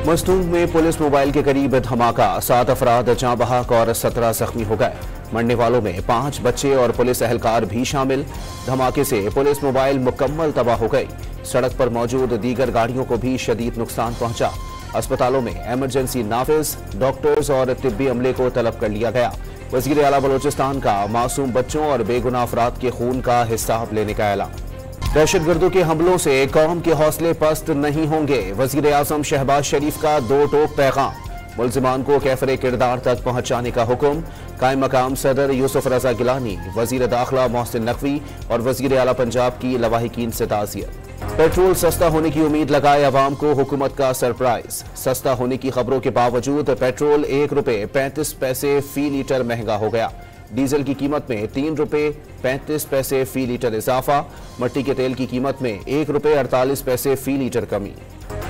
मस्तूम में police mobile के करीब धमाका, 7 अफराद जाँ बहक और 17 जख्मी हो गए। मरने वालों में 5 बच्चे और पुलिस एहलकार भी शामिल। धमाके से पुलिस मोबाइल मुकम्मल तबाह हो गई। सड़क पर मौजूद दीगर गाड़ियों को भी शदीद नुकसान पहुंचा। अस्पतालों में इमरजेंसी नाफिज, डॉक्टर्स और तिब्बी अमले को तलब कर लिया गया। वज़ीर आला बलोचिस्तान का मासूम बच्चों और बेगुनाह अफराद के खून का हिसाब लेने का ऐलान। दहशतगर्दों के हमलों से कौम के हौसले पस्त नहीं होंगे। वज़ीर आज़म शहबाज शरीफ का 2 टोक पैगाम। मुल्जिमान को कैफरे किरदार तक पहुंचाने का हुक्म। कायम मकाम सदर यूसुफ रजा गिलानी, वज़ीर दाखिला मोहसिन नकवी और वज़ीर आला पंजाब की लवाहिकीन से ताज़ियत। पेट्रोल सस्ता होने की उम्मीद लगाए अवाम को हुकूमत का सरप्राइज। सस्ता होने की खबरों के बावजूद पेट्रोल ₹1.35 फी लीटर महंगा हो गया। डीजल की कीमत में ₹3.35 फी लीटर इजाफा। मट्टी के तेल की कीमत में ₹1.48 फी लीटर कमी।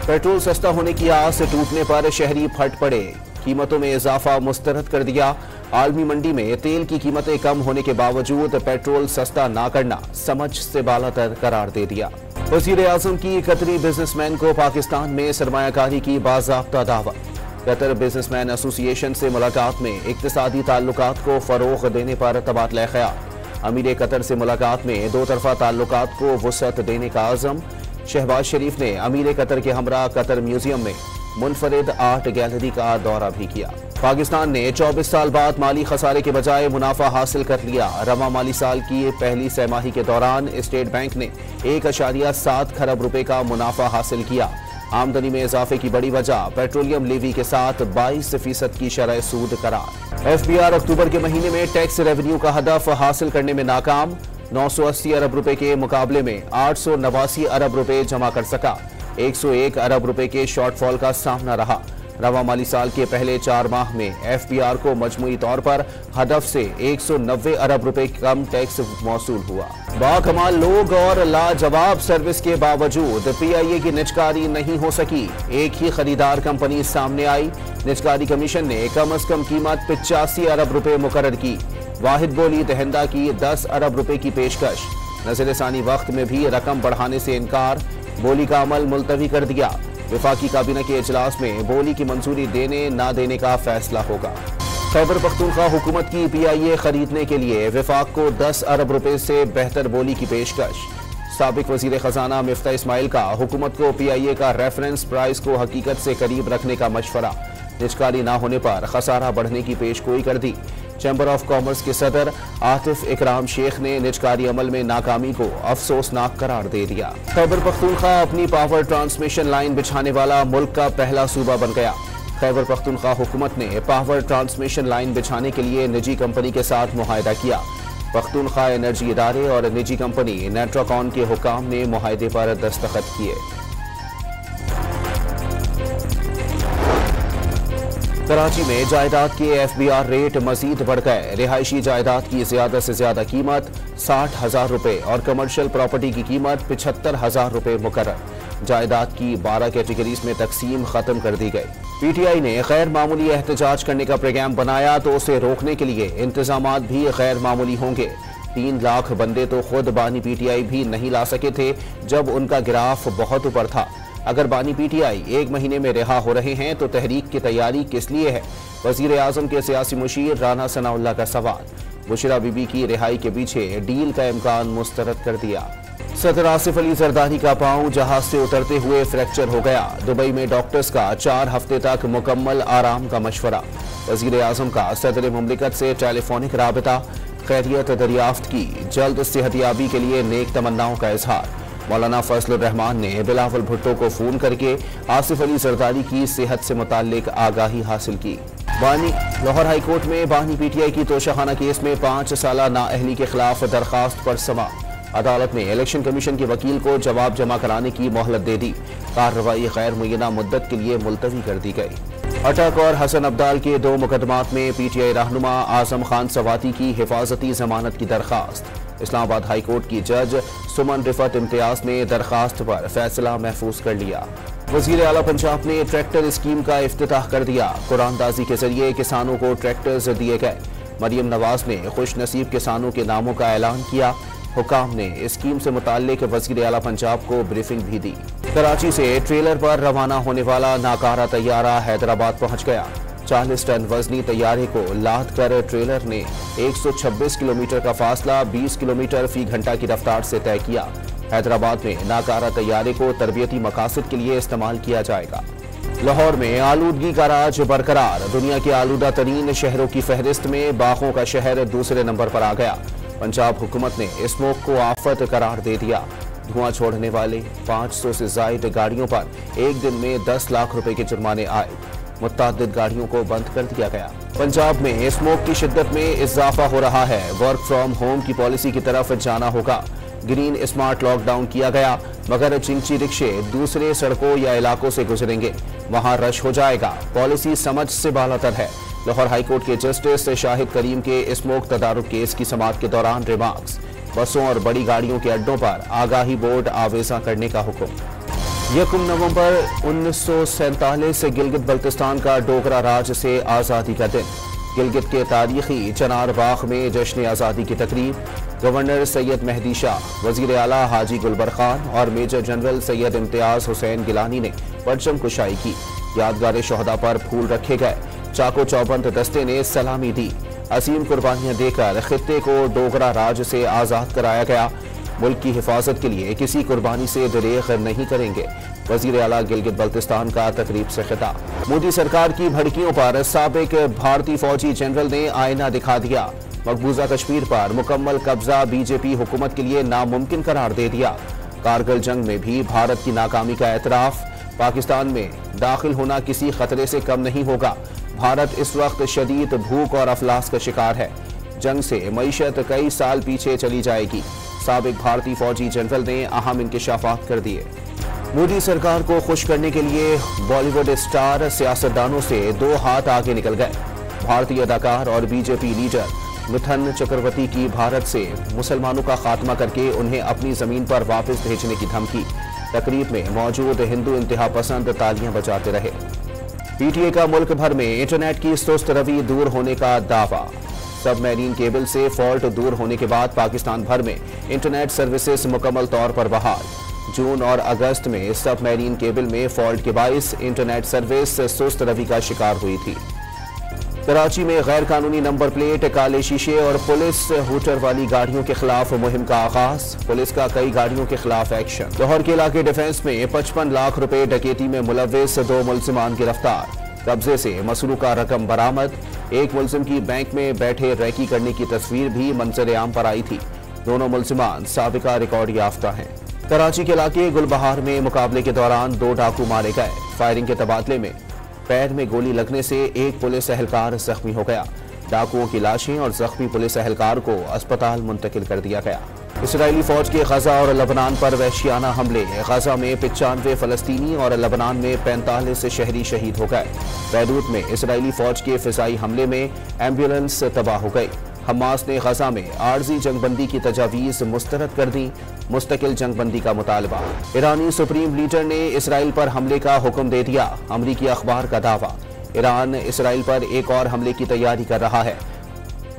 पेट्रोल सस्ता होने की आस टूटने पर शहरी फट पड़े। कीमतों में इजाफा मुस्तरद कर दिया। आलमी मंडी में तेल की कीमतें कम होने के बावजूद पेट्रोल सस्ता ना करना समझ से बालातर करार दे दिया। वज़ीर आज़म की कतरी बिजनेसमैन को पाकिस्तान में सरमायाकारी की बाज़ाब्ता दावत। कतर बिजनेसमैन एसोसिएशन से मुलाकात में इक्तिसादी ताल्लुकात को फ़रोग़ देने पर तबादला ख्याल। अमीर कतर से मुलाकात में 2 तरफ़ा ताल्लुकात को वुसअत देने का आज़म। शहबाज शरीफ ने अमीर कतर के हमरा कतर म्यूजियम में मुनफरिद आर्ट गैलरी का दौरा भी किया। पाकिस्तान ने 24 साल बाद माली खसारे के बजाय मुनाफा हासिल कर लिया। रवा माली साल की पहली सैमाही के दौरान स्टेट बैंक ने 1.7 खरब रुपए का मुनाफा हासिल किया। आमदनी में इजाफे की बड़ी वजह पेट्रोलियम लेवी के साथ 22% की शरह सूद करार। FBI अक्टूबर के महीने में टैक्स रेवेन्यू का हदफ हासिल करने में नाकाम। 980 अरब रुपए के मुकाबले में 889 अरब रुपए जमा कर सका। 101 अरब रुपए के शॉर्टफॉल का सामना रहा। रवा माली साल के पहले 4 माह में FBR को मजमूई तौर पर हदफ से 190 अरब रुपए कम टैक्स मौसूल हुआ। बाकमाल लोग और लाजवाब सर्विस के बावजूद PIA की निजकारी नहीं हो सकी। एक ही खरीदार कंपनी सामने आई। निजकारी कमीशन ने कम अज कम कीमत 85 अरब रुपए मुकर्रर की। वाहिद बोली दहिंदा की 10 अरब रुपए की पेशकश। नज़र-ए-सानी वक्त में भी रकम बढ़ाने से इनकार। बोली का अमल मुलतवी कर दिया। वफाकी काबीना के इजलास में बोली की मंजूरी देने ना देने का फैसला होगा। खैबर पख्तूनख्वा हुकूमत की PIA खरीदने के लिए वफाक को 10 अरब रुपए से बेहतर बोली की पेशकश। साबिक वजीर खजाना मिफ्ता इस्माइल का हुकूमत को PIA का रेफरेंस प्राइस को हकीकत से करीब रखने का मशवरा। निजकारी ना होने पर खसारा बढ़ने की पेशगोई कर दी। चैम्बर ऑफ कॉमर्स के सदर आतिफ इकराम शेख ने निजकारी अमल में नाकामी को अफसोसनाक करार दे दिया। खैबर पख्तूनख्वा अपनी पावर ट्रांसमिशन लाइन बिछाने वाला मुल्क का पहला सूबा बन गया। खैबर पख्तूनख्वा हुकूमत ने पावर ट्रांसमिशन लाइन बिछाने के लिए निजी कंपनी के साथ मुआहदा किया। पख्तूनख्वा एनर्जी इदारे और निजी कंपनी नेट्राकॉन के हुकाम ने मुआहदे पर दस्तखत किए। कराची में जायदाद के FBR रेट मजीद बढ़ गए। रिहायशी जायदाद की ज्यादा से ज्यादा कीमत 60,000 रुपए और कमर्शियल प्रॉपर्टी की कीमत 75,000 रुपए मुकर्रर। जायदाद की 12 कैटेगरीज में तकसीम खत्म कर दी गई। PTI ने गैर मामूली एहतजाज करने का प्रोग्राम बनाया तो उसे रोकने के लिए इंतजामात भी गैर मामूली होंगे। 3 लाख बंदे तो खुद बानी PTI भी नहीं ला सके थे जब उनका ग्राफ बहुत ऊपर था। अगर बानी PTI 1 महीने में रिहा हो रहे हैं तो तहरीक की तैयारी किस लिए है? वजीर आजम के सियासी मुशीर राना सनाउल्लाह का सवाल। बुशरा बीबी की रिहाई के पीछे डील का इम्कान मुस्तरद कर दिया। सदर आसिफ अली जरदारी का पांव जहाज से उतरते हुए फ्रैक्चर हो गया। दुबई में डॉक्टर्स का 4 हफ्ते तक मुकम्मल आराम का मशवरा। वजीर आजम का सदर मुमलिकत से टेलीफोनिक राबता। खैरियत दरियाफ्त की। जल्द सेहतियाबी के लिए नेक तमन्नाओं का इजहार। मौलाना फजलुर रहमान ने बिलावल भुट्टो को फोन करके आसिफ अली जरदारी की सेहत से मुताल्लिक आगाही हासिल की। बानी लाहौर हाई कोर्ट में बानी PTI की तोशाखाना केस में 5 साला नाअहली के खिलाफ दरखास्त पर समाअत। अदालत ने इलेक्शन कमीशन के वकील को जवाब जमा कराने की मोहलत दे दी। कार्रवाई गैर मुय्यना मुद्दत के लिए मुलतवी कर दी गई। अटक और हसन अब्दाल के 2 मुकदमात में PTI रहनुमा आजम खान सवाती की हिफाजती जमानत की दरखास्त। इस्लामाबाद हाई कोर्ट की जज सुमन रिफत इम्तियाज ने दरखास्त पर फैसला महफूज कर लिया। वजीर आला पंजाब ने ट्रैक्टर स्कीम का इफ्तिताह कर दिया। कुरानदाजी के जरिए किसानों को ट्रैक्टर्स दिए गए। मरियम नवाज ने खुश नसीब किसानों के नामों का ऐलान किया। हुकाम ने स्कीम से मुताल्लिक वज़ीर आला पंजाब को ब्रीफिंग भी दी। कराची से ट्रेलर पर रवाना होने वाला नाकारा तैयारा हैदराबाद पहुंच गया। 40 टन वजनी तैयारे को लाद कर ट्रेलर ने 126 किलोमीटर का फासला 20 किलोमीटर फी घंटा की रफ्तार से तय किया। हैदराबाद में नाकारा तैयारे को तरबियती मकासद के लिए इस्तेमाल किया जाएगा। लाहौर में आलूदगी का राज बरकरार। दुनिया के आलूदा तरीन शहरों की फहरिस्त में बागों का शहर दूसरे नंबर पर आ गया। पंजाब हुकूमत ने स्मोक को आफत करार दे दिया। धुआं छोड़ने वाले 500 से जायद गाड़ियों पर एक दिन में 10 लाख रुपए के जुर्माने आए। मुत्तादिद गाड़ियों को बंद कर दिया गया। पंजाब में स्मोक की शिद्दत में इजाफा हो रहा है। वर्क फ्रॉम होम की पॉलिसी की तरफ जाना होगा। ग्रीन स्मार्ट लॉकडाउन किया गया, मगर चिंची रिक्शे दूसरे सड़कों या इलाकों से गुजरेंगे, वहां रश हो जाएगा। पॉलिसी समझ से बालातर है। लाहौर हाईकोर्ट के जस्टिस शाहिद करीम के स्मोक तदारुक केस की समाअत के दौरान रिमार्क्स। बसों और बड़ी गाड़ियों के अड्डों पर आगाही बोर्ड आवेजा करने का हुक्म। 1 नवंबर 1947 गिलगित बल्तिस्तान का डोगरा राज से आज़ादी का दिन। गिलगित के तारीखी चनार बाग में जश्न आज़ादी की तकरीब। गवर्नर सैयद मेहदी शाह, वज़ीर आला हाजी गुलबर खान और मेजर जनरल सैयद इम्तियाज हुसैन गिलानी ने परचम कुशाई की। यादगार शोहदा पर फूल रखे गए। चाको चौबंद दस्ते ने सलामी दी। असीम कुर्बानियां देकर खित्ते को डोगरा राज से आज़ाद कराया गया। मुल्क की हिफाजत के लिए किसी कुर्बानी से दरेग नहीं करेंगे। वज़ीर आला गिलगित बल्तिस्तान का तकरीब से खिताब। मोदी सरकार की भड़कियों पर साबिक भारतीय फौजी जनरल ने आईना दिखा दिया। मकबूजा कश्मीर पर मुकम्मल कब्जा बीजेपी हुकूमत के लिए नामुमकिन करार दे दिया। कारगिल जंग में भी भारत की नाकामी का एतराफ। पाकिस्तान में दाखिल होना किसी खतरे से कम नहीं होगा। भारत इस वक्त शदीद भूख और अफलास का शिकार है। जंग से मईशत कई साल पीछे चली जाएगी। साबिक भारतीय फौजी जनरल ने अहम इंकशाफात कर दिए। मोदी सरकार को खुश करने के लिए बॉलीवुड स्टार सियासतदानों से 2 हाथ आगे निकल गए। भारतीय अदाकार और बीजेपी लीडर मिथुन चक्रवर्ती की भारत से मुसलमानों का खात्मा करके उन्हें अपनी जमीन पर वापस भेजने की धमकी। तकरीब में मौजूद हिंदू इंतहा पसंद तालियां बजाते रहे। पीटीए का मुल्क भर में इंटरनेट की सुस्त रवि दूर होने का दावा। सबमरीन केबल से फॉल्ट दूर होने के बाद पाकिस्तान भर में इंटरनेट सर्विसेज मुकम्मल तौर पर बहाल। जून और अगस्त में सबमरीन केबल में फॉल्ट के बाइस इंटरनेट सर्विस सुस्त रवि का शिकार हुई थी। कराची में गैर कानूनी नंबर प्लेट, काले शीशे और पुलिस हूटर वाली गाड़ियों के खिलाफ मुहिम का आगाज। पुलिस का कई गाड़ियों के खिलाफ एक्शन। लाहौर के इलाके डिफेंस में 55 लाख रुपए डकैती में मुलव्विस 2 मुलजिमान गिरफ्तार। कब्जे से मसरूका रकम बरामद। एक मुलजिम की बैंक में बैठे रैकी करने की तस्वीर भी मंजर आम पर आई थी। दोनों मुलजिमान साबिका रिकॉर्ड याफ्ता हैं। कराची के इलाके गुलबहार में मुकाबले के दौरान 2 डाकू मारे गए। फायरिंग के तबादले में पैर में गोली लगने से एक पुलिस एहलकार जख्मी हो गया। डाकुओं की लाशें और जख्मी पुलिस एहलकार को अस्पताल मुंतकिल कर दिया गया। इसराइली फौज के गजा और लबनान पर वहशियाना हमले। गजा में 95 फलस्तीनी और लबनान में 45 शहरी शहीद हो गए। बैरूत में इसराइली फौज के फिजाई हमले में एम्बुलेंस तबाह हो गई। हमास ने गजा में आर्जी जंगबंदी की तजावीज़ मुस्तरद कर दी। मुस्तकिल जंगबंदी का मुतालबा। ईरानी सुप्रीम लीडर ने इसराइल पर हमले का हुक्म दे दिया। अमरीकी अखबार का दावा। ईरान इसराइल पर एक और हमले की तैयारी कर रहा है।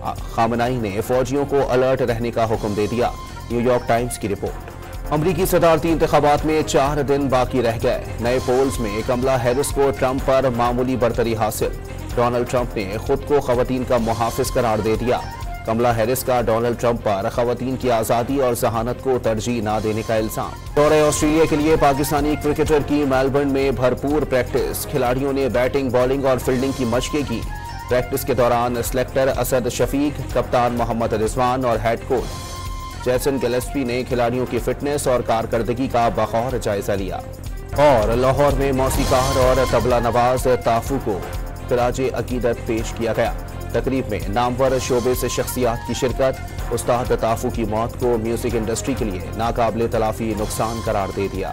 खामनाई ने फौजियों को अलर्ट रहने का हुक्म दे दिया। न्यूयॉर्क टाइम्स की रिपोर्ट। अमरीकी सदारती इंतखाबात में 4 दिन बाकी रह गए। नए पोल्स में कमला हैरिस को ट्रंप पर मामूली बरतरी हासिल। डोनाल्ड ट्रंप ने खुद को खवातीन का मुहाफिज करार दे दिया। कमला हैरिस का डोनाल्ड ट्रंप पर खवातीन की आज़ादी और जहानत को तरजीह न देने का इल्जाम। दौरे ऑस्ट्रेलिया के लिए पाकिस्तानी क्रिकेटर की मेलबर्न में भरपूर प्रैक्टिस। खिलाड़ियों ने बैटिंग, बॉलिंग और फील्डिंग की मशकें की। प्रैक्टिस के दौरान सेलेक्टर असद शफीक, कप्तान मोहम्मद रिजवान और हेड कोच जैसन गिलेस्पी ने खिलाड़ियों की फिटनेस और कारकर्दगी का बखौर जायजा लिया। और लाहौर में मौसीकार और तबला नवाज ताफू को खिराज अकीदत पेश किया गया। तकरीब में नामवर शोबे से शख्सियात की शिरकत। उस्ताद ताफू की मौत को म्यूजिक इंडस्ट्री के लिए नाकाबिले तलाफी नुकसान करार दे दिया।